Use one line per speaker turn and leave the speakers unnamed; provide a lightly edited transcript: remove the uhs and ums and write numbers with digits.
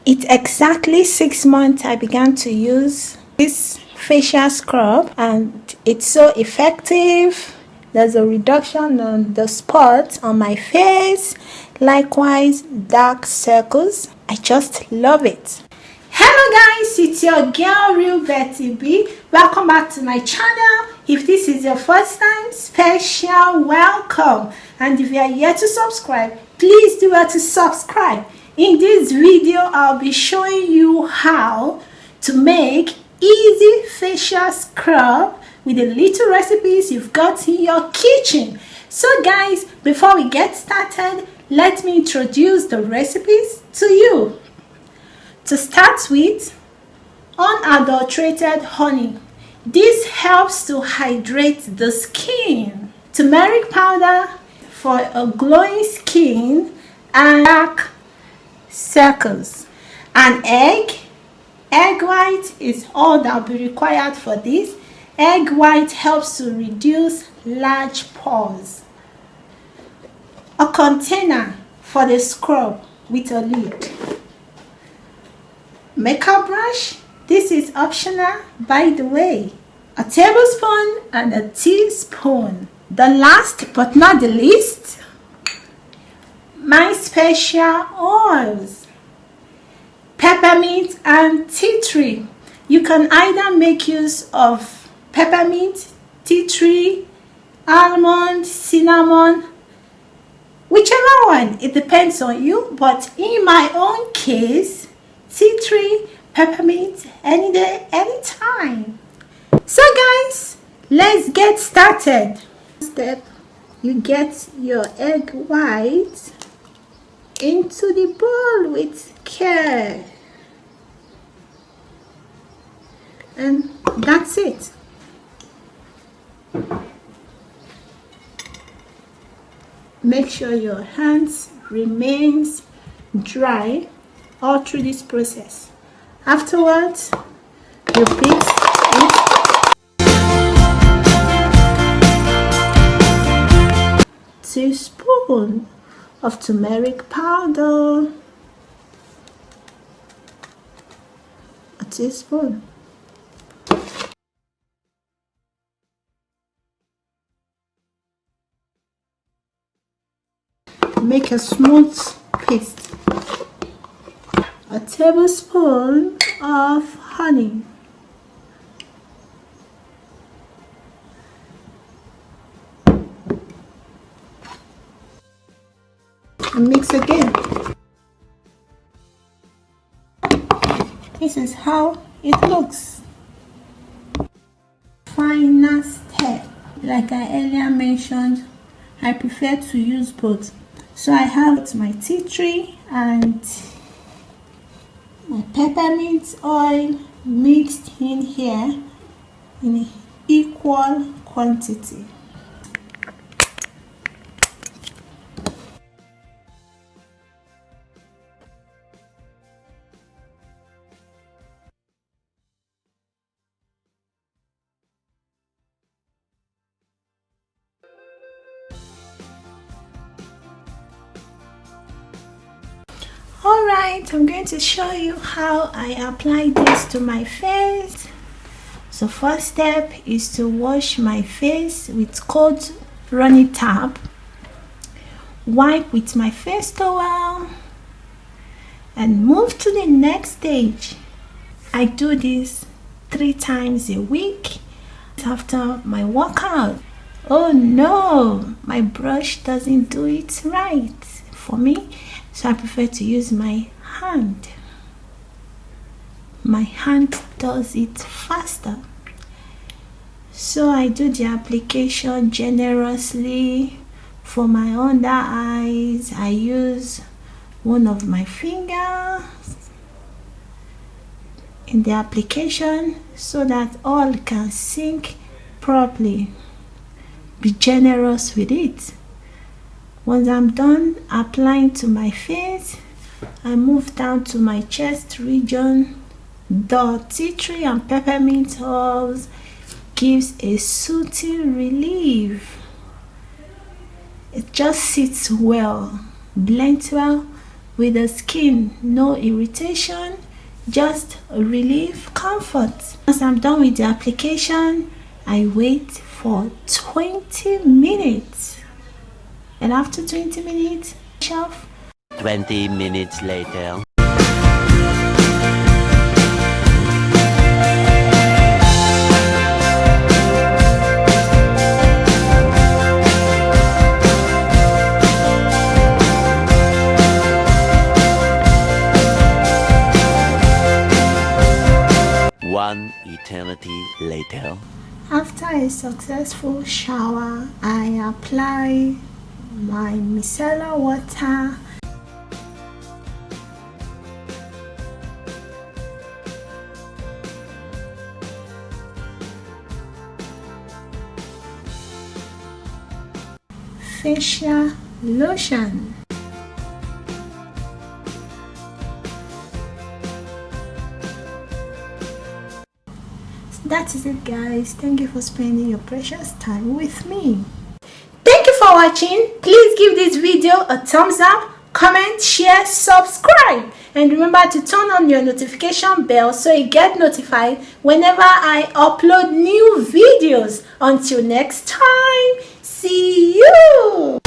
It's exactly 6 months I began to use this facial scrub, and it's so effective. There's a reduction on the spots on my face, likewise dark circles. I just love it. Hello guys, it's your girl Real Betty B. Welcome back to my channel. If this is your first time, special welcome, and if you are yet to subscribe, please do well to subscribe. In this video I'll be showing you how to make easy facial scrub with the little recipes you've got in your kitchen. So guys, before we get started, let me introduce the recipes to you. To start with, unadulterated honey. This helps to hydrate the skin. Turmeric powder for a glowing skin and dark circles. An egg white is all that will be required for this. Egg white helps to reduce large pores. A container for the scrub with a lid. Makeup brush, this is optional by the way. A tablespoon and a teaspoon. The last but not the least, my special oils, peppermint and tea tree. You can either make use of peppermint, tea tree, almond, cinnamon, whichever one, it depends on you. But in my own case, tea tree, peppermint, any day, anytime. So guys, let's get started. Step, you get your egg white into the bowl with care, and that's it. Make sure your hands remains dry all through this process. Afterwards, you beat it. Teaspoon of turmeric powder. A teaspoon. Make a smooth paste. A tablespoon of honey. And mix again. This is how it looks. Final step, like I earlier mentioned, I prefer to use both. So I have my tea tree and my peppermint oil mixed in here in equal quantity. Alright, I'm going to show you how I apply this to my face. So first step is to wash my face with cold running tap. Wipe with my face towel and move to the next stage. I do this 3 times a week after my workout. Oh no, my brush doesn't do it right for me. So I prefer to use my hand. My hand does it faster. So I do the application generously. For my under eyes, I use one of my fingers in the application so that all can sink properly. Be generous with it. Once I'm done applying to my face, I move down to my chest region. The tea tree and peppermint oils gives a soothing relief. It just sits well, blends well with the skin. No irritation, just relief, comfort. Once I'm done with the application, I wait for 20 minutes. And after 20 minutes,
20 minutes later. One eternity later.
After a successful shower, I apply my micellar water. Facial lotion. That is it, guys. Thank you for spending your precious time with me. Thank you for watching. Please give this video a thumbs up, comment, share, subscribe, and remember to turn on your notification bell so you get notified whenever I upload new videos. Until next time, see you.